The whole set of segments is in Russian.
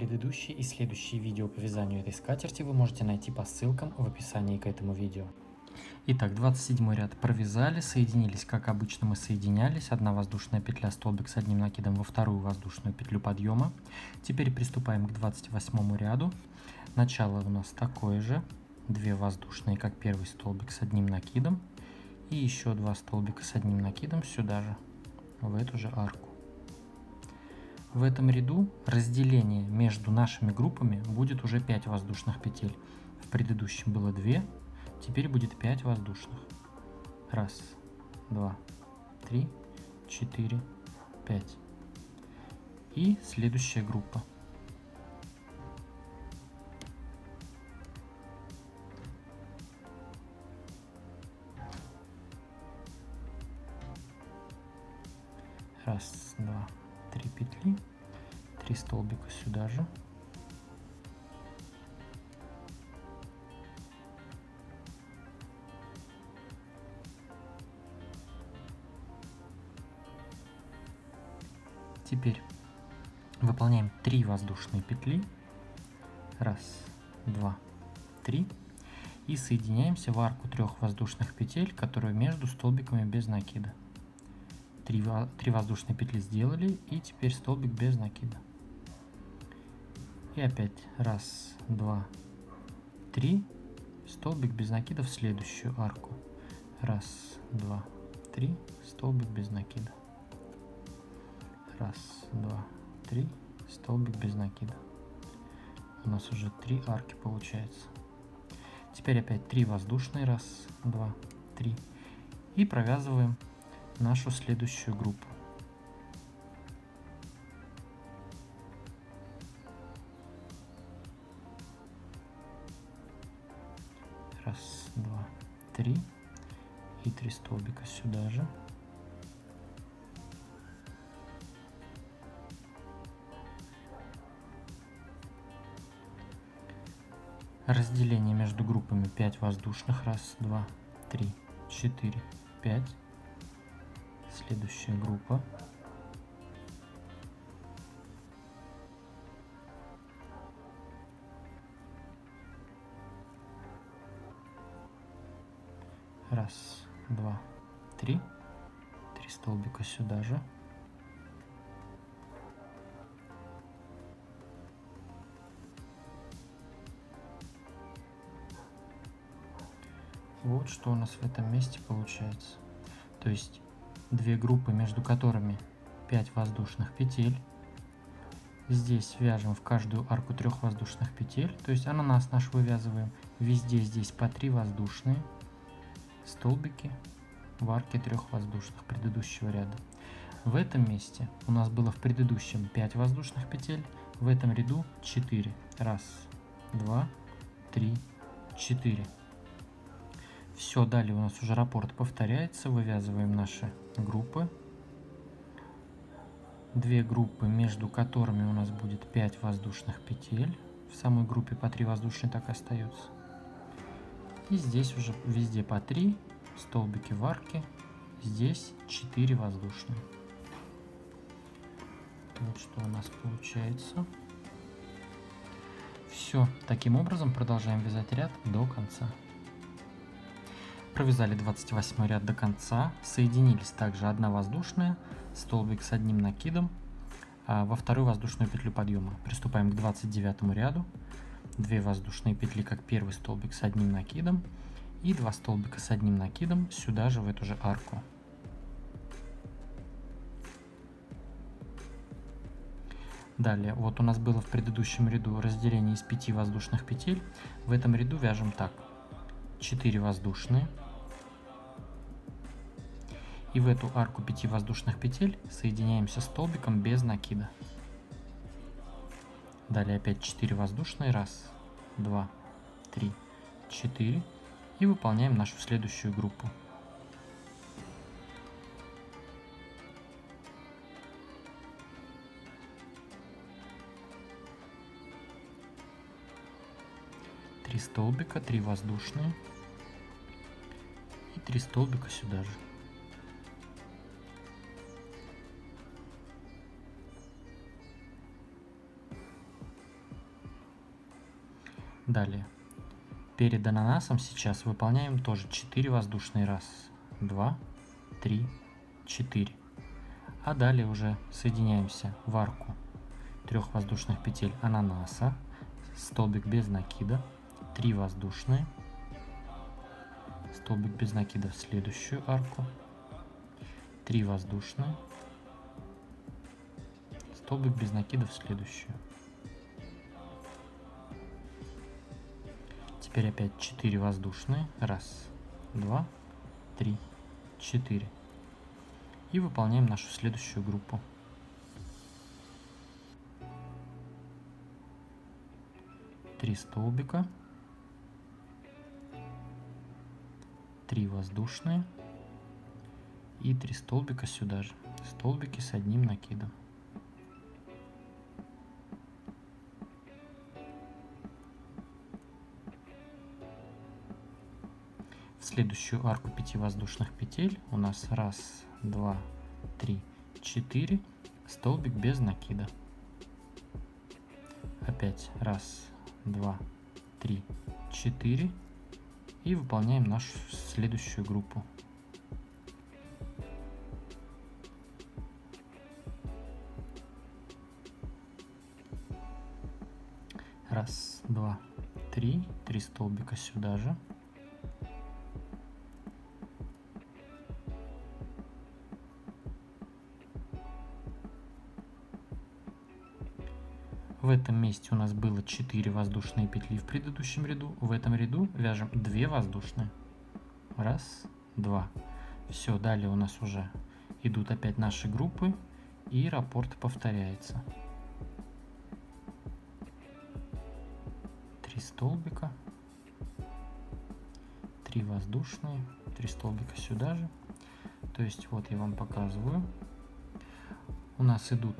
Предыдущие и следующие видео по вязанию этой скатерти вы можете найти по ссылкам в описании к этому видео. Итак, 27 ряд провязали, соединились, как обычно мы соединялись. Одна воздушная петля, столбик с одним накидом во вторую воздушную петлю подъема. Теперь приступаем к 28 ряду. Начало у нас такое же. 2 воздушные, как первый столбик с одним накидом. И еще 2 столбика с одним накидом сюда же, в эту же арку. В этом ряду разделение между нашими группами будет уже 5 воздушных петель. В предыдущем было 2, теперь будет 5 воздушных. 1, 2, 3, 4, 5. И следующая группа. Раз, два, 3 петли, 3 столбика сюда же. Теперь выполняем 3 воздушные петли. 1, 2, 3. И соединяемся в арку 3 воздушных петель, которые между столбиками без накида. 3 воздушные петли сделали, и теперь столбик без накида. И опять 1, 2, 3, столбик без накида в следующую арку. 1, 2, 3, столбик без накида. 1, 2, 3, столбик без накида. У нас уже 3 арки получается. Теперь опять 3 воздушные, 1, 2, 3, и провязываем нашу следующую группу. Раз, два, 3 и 3 столбика сюда же. Разделение между группами 5 воздушных. 1, 2, 3, 4, 5. Следующая группа. Раз, два, 3. 3 столбика сюда же. Вот что у нас в этом месте получается. То есть 2 группы, между которыми 5 воздушных петель. Здесь вяжем в каждую арку 3 воздушных петель. То есть ананас наш вывязываем. Везде здесь по 3 воздушные столбики в арке 3 воздушных предыдущего ряда. В этом месте у нас было в предыдущем 5 воздушных петель. В этом ряду 4. 1, 2, 3, 4. Все, далее у нас уже раппорт повторяется, вывязываем наши группы. 2 группы, между которыми у нас будет 5 воздушных петель. В самой группе по 3 воздушные так и остаются. И здесь уже везде по 3 столбики в арке. Здесь 4 воздушные. Вот что у нас получается. Все, таким образом продолжаем вязать ряд до конца. Провязали 28 ряд до конца, соединились также 1 воздушная, столбик с одним накидом во вторую воздушную петлю подъема. Приступаем к 29 ряду. 2 воздушные петли, как первый столбик с одним накидом, и 2 столбика с одним накидом сюда же в эту же арку. Далее, вот у нас было в предыдущем ряду разделение из 5 воздушных петель. В этом ряду вяжем так: 4 воздушные. И в эту арку 5 воздушных петель соединяемся столбиком без накида. Далее опять 4 воздушные. 1, 2, 3, 4. И выполняем нашу следующую группу. Три столбика, 3 воздушные и 3 столбика сюда же. Далее. Перед ананасом сейчас выполняем тоже 4 воздушные. Раз, два, три, 4. А далее уже соединяемся в арку 3 воздушных петель ананаса, столбик без накида, 3 воздушные, столбик без накида в следующую арку, 3 воздушные, столбик без накида в следующую. Теперь опять 4 воздушные. Раз, два, три, 4. И выполняем нашу следующую группу. Три столбика, 3 воздушные и 3 столбика сюда же. Столбики с одним накидом. В следующую арку 5 воздушных петель у нас раз, два, три, 4, столбик без накида. Опять раз, два, три, 4 и выполняем нашу следующую группу. Раз, два, три, 3 столбика сюда же. В этом месте у нас было 4 воздушные петли в предыдущем ряду. В этом ряду вяжем 2 воздушные. Раз, два. Все, далее у нас уже идут опять наши группы, и раппорт повторяется. 3 столбика, 3 воздушные, 3 столбика сюда же. То есть вот я вам показываю. У нас идут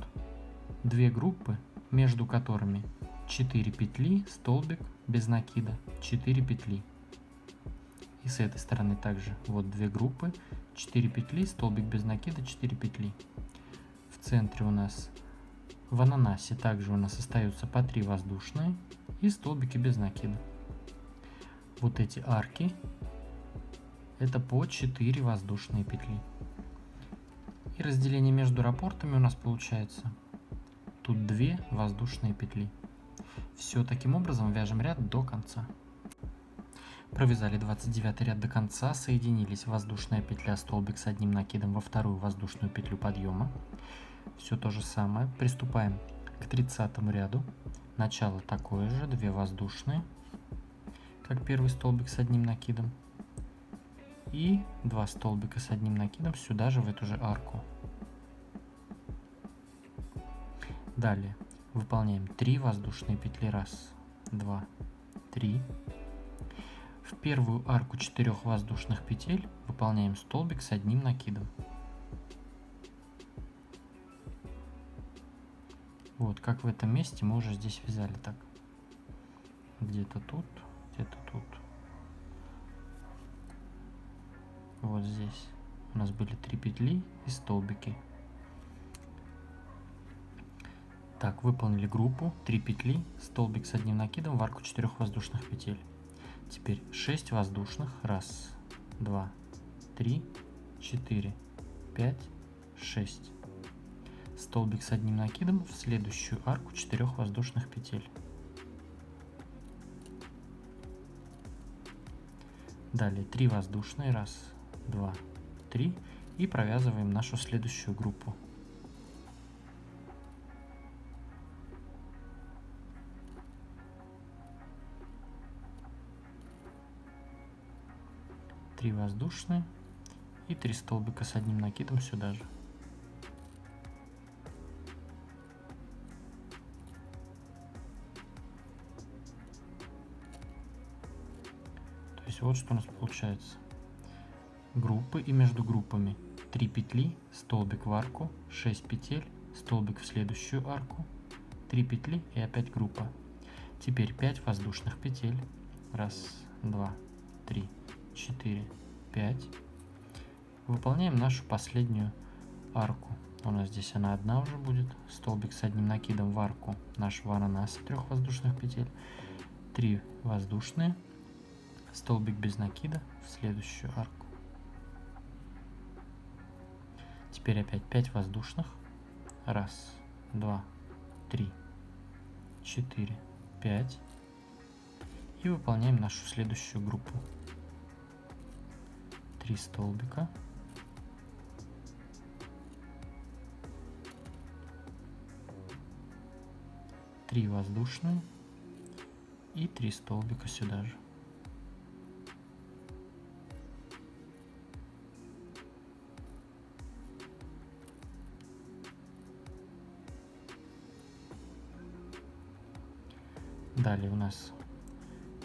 2 группы, между которыми 4 петли, столбик без накида, 4 петли. И с этой стороны также вот 2 группы, 4 петли, столбик без накида, 4 петли. В центре у нас в ананасе также у нас остаются по 3 воздушные и столбики без накида. Вот эти арки это по 4 воздушные петли. И разделение между раппортами у нас получается тут 2 воздушные петли. Все, таким образом вяжем ряд до конца. Провязали 29 ряд до конца, соединились воздушная петля, столбик с одним накидом во вторую воздушную петлю подъема. Все то же самое. Приступаем к 30 ряду. Начало такое же, 2 воздушные, как первый столбик с одним накидом. И 2 столбика с одним накидом сюда же, в эту же арку. Далее выполняем 3 воздушные петли. Раз, два, три. В первую арку 4 воздушных петель выполняем столбик с одним накидом. Вот, как в этом месте мы уже здесь вязали так. Где-то тут, где-то тут. Вот здесь у нас были 3 петли и столбики. Так, выполнили группу, 3 петли, столбик с одним накидом в арку 4 воздушных петель. Теперь 6 воздушных. Раз, два, три, 4, 5, 6. Столбик с одним накидом в следующую арку 4 воздушных петель. Далее 3 воздушные. Раз, два, три. И провязываем нашу следующую группу. Три воздушные и 3 столбика с одним накидом сюда же. То есть вот что у нас получается. Группы и между группами 3 петли, столбик в арку, 6 петель, столбик в следующую арку, 3 петли и опять группа. Теперь 5 воздушных петель. Раз, два, три, 4, 5. Выполняем нашу последнюю арку. У нас здесь она одна уже будет. Столбик с одним накидом в арку нашего ананаса 3 воздушных петель. 3 воздушные, столбик без накида в следующую арку. Теперь опять 5 воздушных. 1, 2, 3, 4, 5. И выполняем нашу следующую группу. 3 столбика. 3 воздушные и 3 столбика сюда же. Далее у нас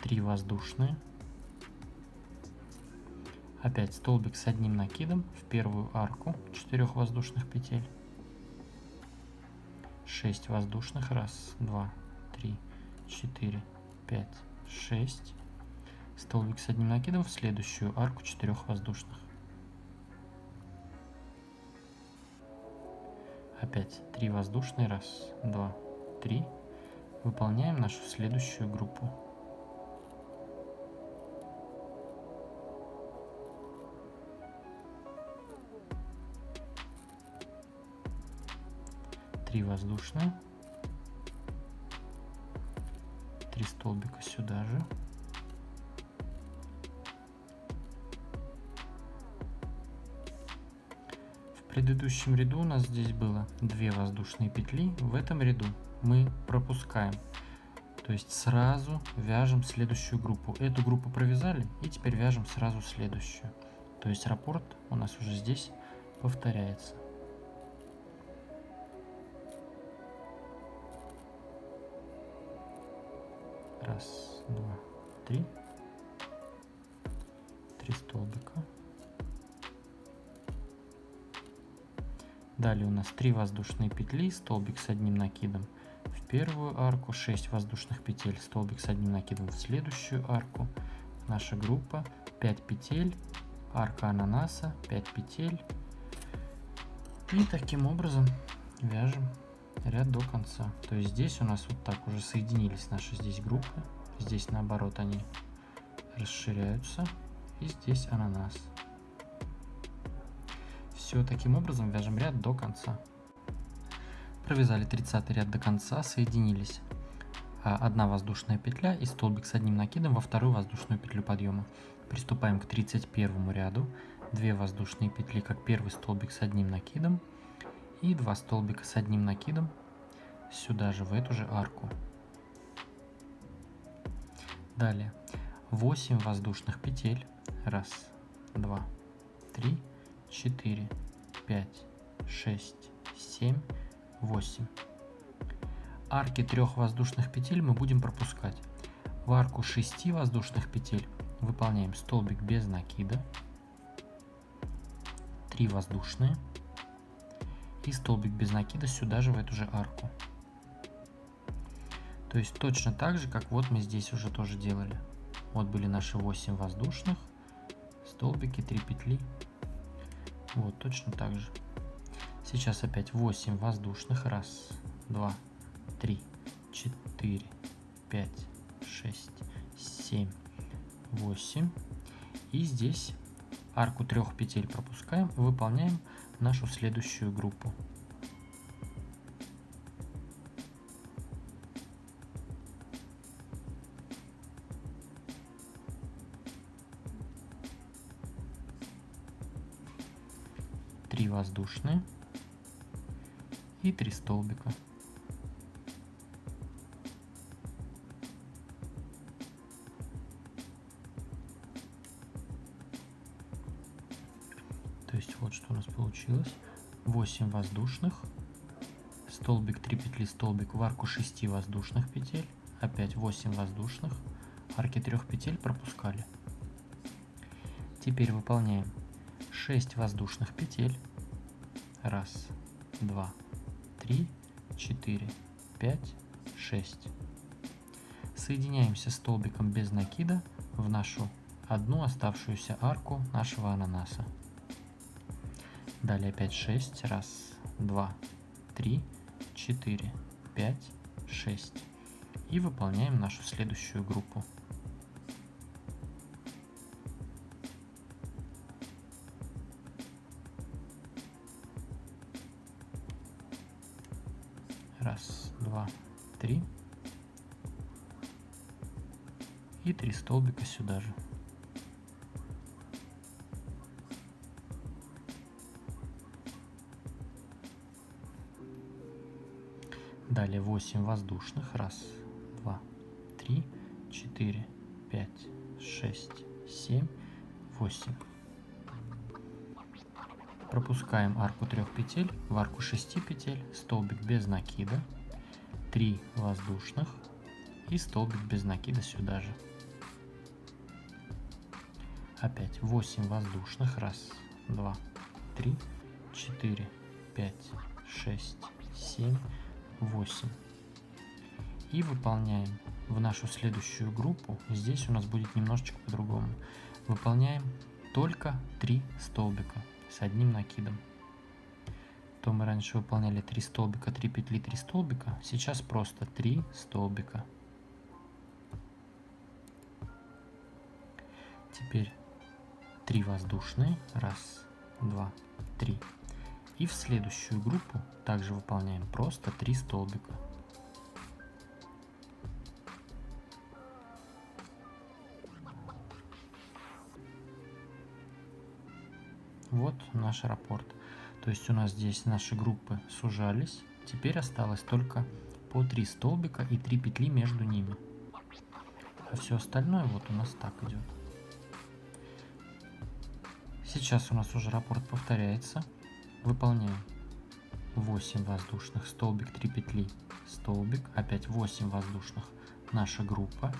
3 воздушные. Опять столбик с одним накидом в первую арку 4 воздушных петель. 6 воздушных. 1, 2, 3, 4, 5, 6. Столбик с одним накидом в следующую арку 4 воздушных. Опять 3 воздушные. 1, 2, 3. Выполняем нашу следующую группу. Три воздушные, 3 столбика сюда же. В предыдущем ряду у нас здесь было 2 воздушные петли. В этом ряду мы пропускаем, то есть сразу вяжем следующую группу. Эту группу провязали и теперь вяжем сразу следующую. То есть раппорт у нас уже здесь повторяется. Раз, два, три. 3 столбика. Далее у нас 3 воздушные петли, столбик с одним накидом в первую арку, 6 воздушных петель, столбик с одним накидом в следующую арку. Наша группа 5 петель, арка ананаса, 5 петель. И таким образом вяжем ряд до конца. То есть здесь у нас вот так уже соединились наши здесь группы. Здесь наоборот они расширяются. И здесь ананас. Все, таким образом вяжем ряд до конца. Провязали 30 ряд до конца, соединились 1 воздушная петля и столбик с одним накидом во вторую воздушную петлю подъема. Приступаем к 31 ряду. 2 воздушные петли, как первый столбик с одним накидом, и 2 столбика с одним накидом сюда же, в эту же арку. Далее 8 воздушных петель. 1, 2, 3, 4, 5, 6, 7, 8. Арки 3 воздушных петель мы будем пропускать. В арку 6 воздушных петель выполняем столбик без накида, 3 воздушные и столбик без накида сюда же, в эту же арку. То есть точно так же, как вот мы здесь уже тоже делали. Вот были наши 8 воздушных, столбики, 3 петли. Вот точно так же. Сейчас опять 8 воздушных. 1, 2, 3, 4, 5, 6, 7, 8. И здесь арку 3 петель пропускаем и выполняем нашу следующую группу. Три воздушные и 3 столбика. То есть вот что у нас получилось. 8 воздушных, столбик, 3 петли, столбик в арку 6 воздушных петель, опять 8 воздушных, арки 3 петель пропускали. Теперь выполняем 6 воздушных петель. 1, 2, 3, 4, 5, 6. Соединяемся столбиком без накида в нашу одну оставшуюся арку нашего ананаса. Далее опять 6. 1, 2, 3, 4, 5, 6. И выполняем нашу следующую группу. Раз, два, три. И 3 столбика сюда же. Далее 8 воздушных. Раз, два, три, 4, 5, 6, 7, 8. Пропускаем арку 3 петель в арку 6 петель, столбик без накида, 3 воздушных и столбик без накида сюда же. Опять 8 воздушных. Раз, два, три, 4, 5, 6, 7, 8. И выполняем в нашу следующую группу. Здесь у нас будет немножечко по-другому. Выполняем только 3 столбика с одним накидом. То мы раньше выполняли 3 столбика, 3 петли, 3 столбика. Сейчас просто 3 столбика. Теперь 3 воздушные. Раз, два, три. И в следующую группу также выполняем просто 3 столбика. Вот наш раппорт. То есть у нас здесь наши группы сужались. Теперь осталось только по 3 столбика и 3 петли между ними. А все остальное вот у нас так идет. Сейчас у нас уже раппорт повторяется. Выполняем 8 воздушных, столбик, 3 петли, столбик, опять 8 воздушных, наша группа,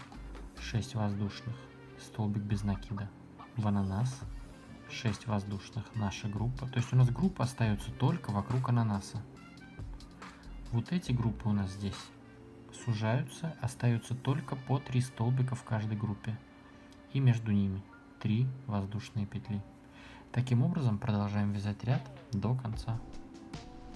6 воздушных, столбик без накида, в ананас, 6 воздушных, наша группа. То есть у нас группа остается только вокруг ананаса. Вот эти группы у нас здесь сужаются, остаются только по 3 столбика в каждой группе. И между ними 3 воздушные петли. Таким образом продолжаем вязать ряд до конца.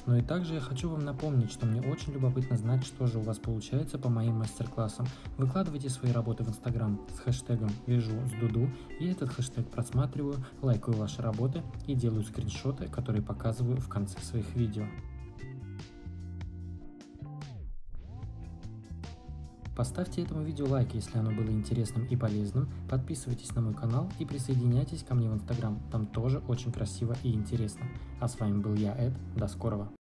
Ну и также я хочу вам напомнить, что мне очень любопытно знать, что же у вас получается по моим мастер-классам. Выкладывайте свои работы в Инстаграм с хэштегом «Вяжу с Дуду», и этот хэштег просматриваю, лайкаю ваши работы и делаю скриншоты, которые показываю в конце своих видео. Поставьте этому видео лайк, если оно было интересным и полезным, подписывайтесь на мой канал и присоединяйтесь ко мне в Инстаграм, там тоже очень красиво и интересно. А с вами был я, Эд, до скорого!